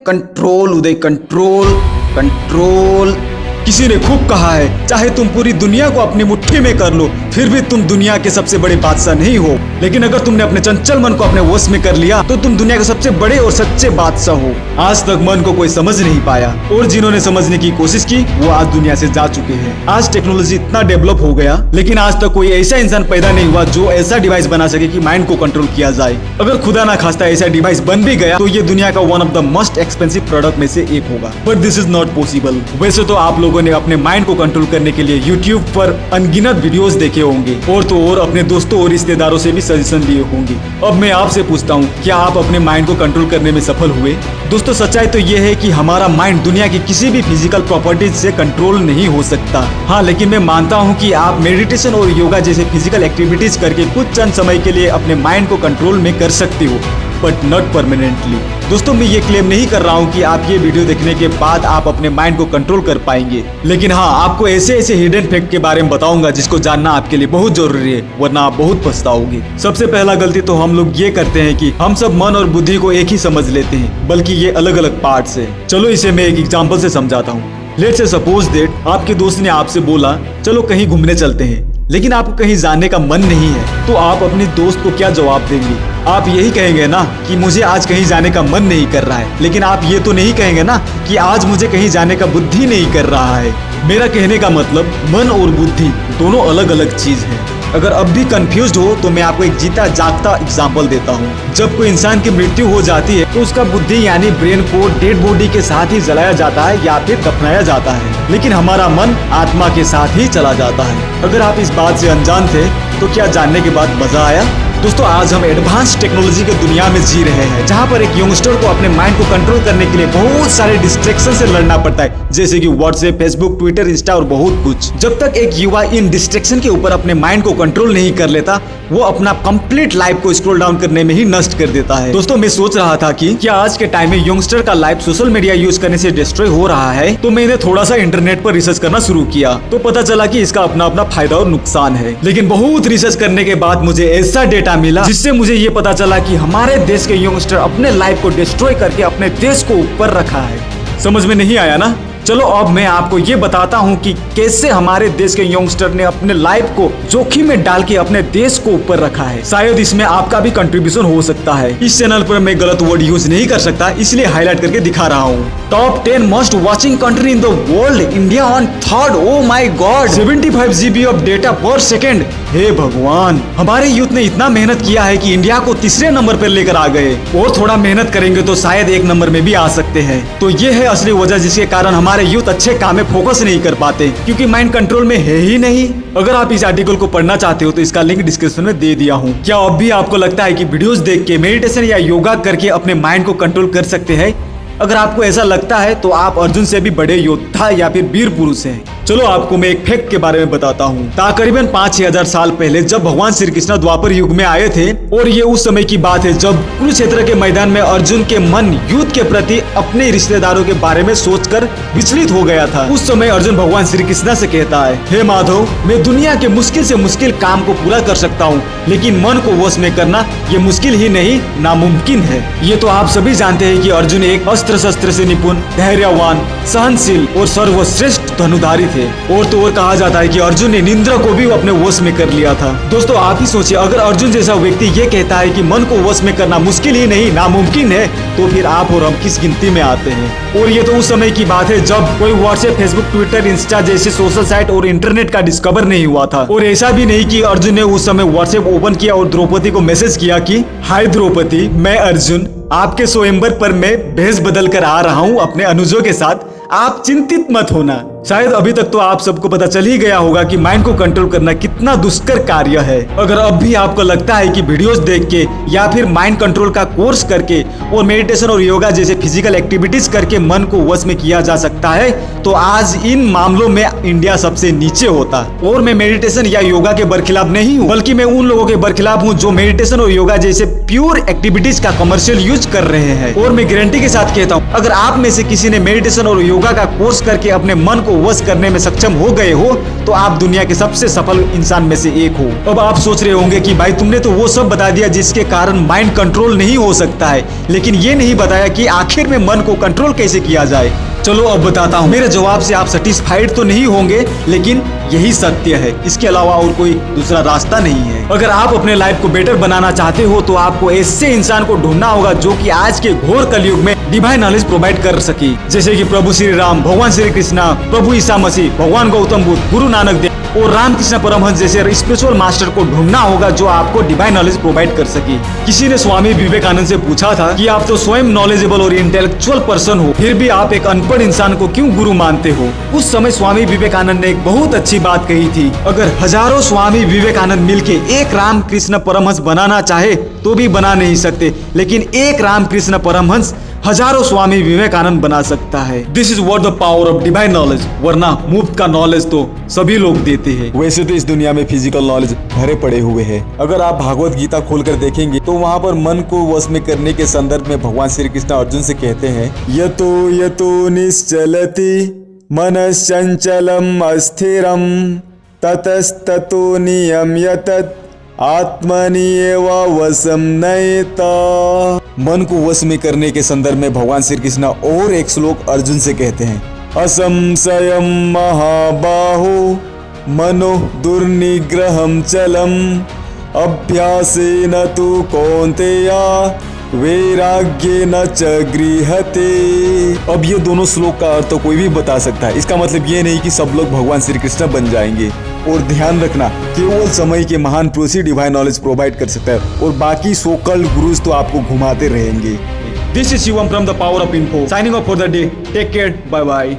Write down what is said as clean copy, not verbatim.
Control उदय, control control. किसी ने खूब कहा है, चाहे तुम पूरी दुनिया को अपनी मुट्ठी में कर लो, फिर भी तुम दुनिया के सबसे बड़े बादशाह नहीं हो। लेकिन अगर तुमने अपने चंचल मन को अपने वश में कर लिया तो तुम दुनिया के सबसे बड़े और सच्चे बादशाह हो। आज तक मन को कोई समझ नहीं पाया और जिन्होंने समझने की कोशिश की वो आज दुनिया से जा चुके हैं। आज टेक्नोलॉजी इतना डेवलप हो गया, लेकिन आज तक कोई ऐसा इंसान पैदा नहीं हुआ जो ऐसा डिवाइस बना सके कि माइंड को कंट्रोल किया जाए। अगर खुदा ना खास्ता ऐसा डिवाइस बन भी गया तो ये दुनिया का one of the most expensive product में से एक होगा। But this is not possible. वैसे तो आप लोगों ने अपने माइंड को कंट्रोल करने के लिए यूट्यूब पर अनगिनत वीडियोस देखे होंगे और तो और अपने दोस्तों और रिश्तेदारों से भी सजेशन लिए होंगे। अब मैं आपसे पूछता हूँ, क्या आप अपने माइंड को कंट्रोल करने में सफल हुए? दोस्तों, सच्चाई तो ये है कि हमारा माइंड दुनिया की किसी भी फिजिकल प्रॉपर्टीज से कंट्रोल नहीं हो सकता। हाँ, लेकिन मैं मानता हूँ कि आप मेडिटेशन और योगा जैसे फिजिकल एक्टिविटीज करके कुछ चंद समय के लिए अपने माइंड को कंट्रोल में कर सकते हो, बट नॉट परमानेंटली। दोस्तों, मैं ये क्लेम नहीं कर रहा हूँ कि आप ये वीडियो देखने के बाद आप अपने माइंड को कंट्रोल कर पाएंगे, लेकिन हाँ, आपको ऐसे ऐसे हिडन फैक्ट के बारे में बताऊंगा जिसको जानना आपके लिए बहुत जरूरी है, वरना आप बहुत पछताओगे। सबसे पहला गलती तो हम लोग ये करते हैं कि हम सब मन और बुद्धि को एक ही समझ लेते हैं, बल्कि ये अलग अलग पार्ट्स है। चलो इसे मैं एक एग्जाम्पल से समझाता हूँ। लेट्स से सपोज दैट आपके दोस्त ने आपसे बोला, चलो कहीं घूमने चलते हैं, लेकिन आपको कहीं जाने का मन नहीं है, तो आप अपने दोस्त को क्या जवाब देंगे? आप यही कहेंगे ना कि मुझे आज कहीं जाने का मन नहीं कर रहा है, लेकिन आप ये तो नहीं कहेंगे ना कि आज मुझे कहीं जाने का बुद्धि नहीं कर रहा है। मेरा कहने का मतलब मन और बुद्धि दोनों अलग अलग चीज है। अगर अब भी कंफ्यूज्ड हो तो मैं आपको एक जीता जागता एग्जाम्पल देता हूँ। जब कोई इंसान की मृत्यु हो जाती है तो उसका बुद्धि यानी ब्रेन को डेड बॉडी के साथ ही जलाया जाता है या फिर दफनाया जाता है, लेकिन हमारा मन आत्मा के साथ ही चला जाता है। अगर आप इस बात से अनजान थे तो क्या जानने के बाद मजा आया? दोस्तों, आज हम एडवांस टेक्नोलॉजी के दुनिया में जी रहे हैं, जहां पर एक यंगस्टर को अपने माइंड को कंट्रोल करने के लिए बहुत सारे डिस्ट्रैक्शन से लड़ना पड़ता है, जैसे कि व्हाट्सएप, फेसबुक, ट्विटर, इंस्टा और बहुत कुछ। जब तक एक युवा इन डिस्ट्रैक्शन के ऊपर अपने माइंड को कंट्रोल नहीं कर लेता, वो अपना कंप्लीट लाइफ को स्क्रॉल डाउन करने में ही नष्ट कर देता है। दोस्तों, मैं सोच रहा था कि क्या आज के टाइम में यंगस्टर का लाइफ सोशल मीडिया यूज करने से डिस्ट्रॉय हो रहा है, तो मैंने थोड़ा सा इंटरनेट पर रिसर्च करना शुरू किया, तो पता चला कि इसका अपना अपना फायदा और नुकसान है। लेकिन बहुत रिसर्च करने के बाद मुझे ऐसा डेटा मिला जिससे मुझे ये पता चला कि हमारे देश के यंगस्टर अपने लाइफ को डिस्ट्रॉय करके अपने देश को ऊपर रखा है। समझ में नहीं आया ना? चलो अब मैं आपको ये बताता हूँ कि कैसे हमारे देश के यंगस्टर ने अपने लाइफ को जोखिम में डाल के अपने देश को ऊपर रखा है। शायद इसमें आपका भी कंट्रीब्यूशन हो सकता है। इस चैनल पर मैं गलत वर्ड यूज नहीं कर सकता, इसलिए हाईलाइट करके दिखा रहा हूँ। Top 10 most watching country in the world, India on third. Oh my god, 75 GB of data per second. हे भगवान, हमारे यूथ ने इतना मेहनत किया है कि इंडिया को तीसरे नंबर पर लेकर आ गए, और थोड़ा मेहनत करेंगे तो शायद एक नंबर में भी आ सकते हैं। तो ये है असली वजह जिसके कारण हमारे यूथ अच्छे काम में फोकस नहीं कर पाते, क्योंकि माइंड कंट्रोल में है ही नहीं। अगर आप इस आर्टिकल को पढ़ना चाहते हो तो इसका लिंक डिस्क्रिप्शन में दे दिया हूँ। क्या अब भी आपको लगता है कि वीडियोस देख के मेडिटेशन या योगा करके अपने माइंड को कंट्रोल कर सकते हैं? अगर आपको ऐसा लगता है तो आप अर्जुन से भी बड़े योद्धा या फिर वीर पुरुष हैं। चलो आपको मैं एक फैक्ट के बारे में बताता हूँ। तकरीबन 5-6 हजार साल पहले जब भगवान श्री कृष्ण द्वापर युग में आए थे, और ये उस समय की बात है जब कुरुक्षेत्र के मैदान में अर्जुन के मन युद्ध के प्रति अपने रिश्तेदारों के बारे में सोचकर विचलित हो गया था। उस समय अर्जुन भगवान श्री कृष्ण से कहता है, हे माधव, मैं दुनिया के मुश्किल से मुश्किल काम को पूरा कर सकता हूँ, लेकिन मन को वश में करना ये मुश्किल ही नहीं, नामुमकिन है। ये तो आप सभी जानते हैं कि अर्जुन एक अस्त्र शस्त्र से निपुण, धैर्यवान, सहनशील और सर्वश्रेष्ठ धनुधारी थे। और तो और कहा जाता है कि अर्जुन ने निंद्रा को भी अपने वश में कर लिया था। दोस्तों, आप ही सोचिए, अगर अर्जुन जैसा व्यक्ति ये कहता है कि मन को वश में करना मुश्किल ही नहीं, नामुमकिन है, तो फिर आप और हम किस गिनती में आते हैं? और ये तो उस समय की बात है जब कोई व्हाट्सएप, फेसबुक, ट्विटर, इंस्टा जैसे सोशल साइट और इंटरनेट का डिस्कवर नहीं हुआ था। और ऐसा भी नहीं कि अर्जुन ने उस समय व्हाट्सएप ओपन किया और द्रौपदी को मैसेज किया कि हाय द्रौपदी, मैं अर्जुन, आपके स्वयंवर पर मैं भेष बदल कर आ रहा हूँ अपने अनुजों के साथ, आप चिंतित मत होना। शायद अभी तक तो आप सबको पता चल ही गया होगा कि माइंड को कंट्रोल करना कितना दुष्कर कार्य है। अगर अब भी आपको लगता है कि वीडियोस देख के या फिर माइंड कंट्रोल का कोर्स करके और मेडिटेशन और योगा जैसे फिजिकल एक्टिविटीज करके मन को वश में किया जा सकता है, तो आज इन मामलों में इंडिया सबसे नीचे होता। और मैं मेडिटेशन या योगा के बरखिलाफ नहीं हूँ, बल्कि मैं उन लोगों के बरखिलाफ हूँ जो मेडिटेशन और योगा जैसे प्योर एक्टिविटीज का कमर्शियल यूज कर रहे हैं। और मैं गारंटी के साथ कहता हूँ, अगर आप में से किसी ने मेडिटेशन और योगा का कोर्स करके अपने मन को वश करने में सक्षम हो गए हो तो आप दुनिया के सबसे सफल इंसान में से एक हो। अब आप सोच रहे होंगे कि भाई तुमने तो वो सब बता दिया जिसके कारण माइंड कंट्रोल नहीं हो सकता है, लेकिन ये नहीं बताया कि आखिर में मन को कंट्रोल कैसे किया जाए। चलो अब बताता हूँ। मेरे जवाब से आप सेटिस्फाइड तो नहीं होंगे, लेकिन यही सत्य है, इसके अलावा और कोई दूसरा रास्ता नहीं है। अगर आप अपने लाइफ को बेटर बनाना चाहते हो तो आपको ऐसे इंसान को ढूंढना होगा जो कि आज के घोर कलयुग में डिवाइन नॉलेज प्रोवाइड कर सके, जैसे कि प्रभु श्री राम, भगवान श्री कृष्णा, प्रभु ईसा मसीह, भगवान गौतम बुद्ध, गुरु नानक देव और रामकृष्ण परमहंस जैसे स्पिरिचुअल मास्टर को ढूंढना होगा जो आपको डिवाइन नॉलेज प्रोवाइड कर सके। किसी ने स्वामी विवेकानंद से पूछा था कि आप तो स्वयं नॉलेजेबल और इंटेलेक्चुअल पर्सन हो, फिर भी आप एक अनपढ़ इंसान को क्यों गुरु मानते हो। उस समय स्वामी विवेकानंद ने एक बहुत अच्छी बात कही थी, अगर हजारों स्वामी विवेकानंद मिलके एक रामकृष्ण परमहंस बनाना चाहे तो भी बना नहीं सकते, लेकिन एक रामकृष्ण परमहंस हजारों स्वामी विवेकानंद बना सकता है। This is what the power of divine knowledge. वरना मुफ्त का नॉलेज तो सभी लोग देते हैं। वैसे तो इस दुनिया में फिजिकल नॉलेज भरे पड़े हुए हैं। अगर आप भागवत गीता खोलकर देखेंगे तो वहाँ पर मन को वश में करने के संदर्भ में भगवान श्री कृष्ण अर्जुन से कहते हैं, यतो यतो निश्चलति मनश्चंचलम अस्थिरम ततस्ततो नियम्यतत् आत्मनि एव वशम नयेता। मन को वश में करने के संदर्भ में भगवान श्री कृष्ण और एक श्लोक अर्जुन से कहते हैं, असंशयम महाबाहो मनो दुर्निग्रहम चलम अभ्यासेन तु कौन्तेया वैराग्येन च गृह्यते। अब ये दोनों श्लोक का अर्थ तो कोई भी बता सकता है। इसका मतलब ये नहीं कि सब लोग भगवान श्री कृष्ण बन जाएंगे। और ध्यान रखना, केवल समय के महान पुरुष ही डिवाइन नॉलेज प्रोवाइड कर सकता है और बाकी सोकल्ड गुरुज तो आपको घुमाते रहेंगे। This is Shivam from the power of info, signing off for the day. Take care, bye bye.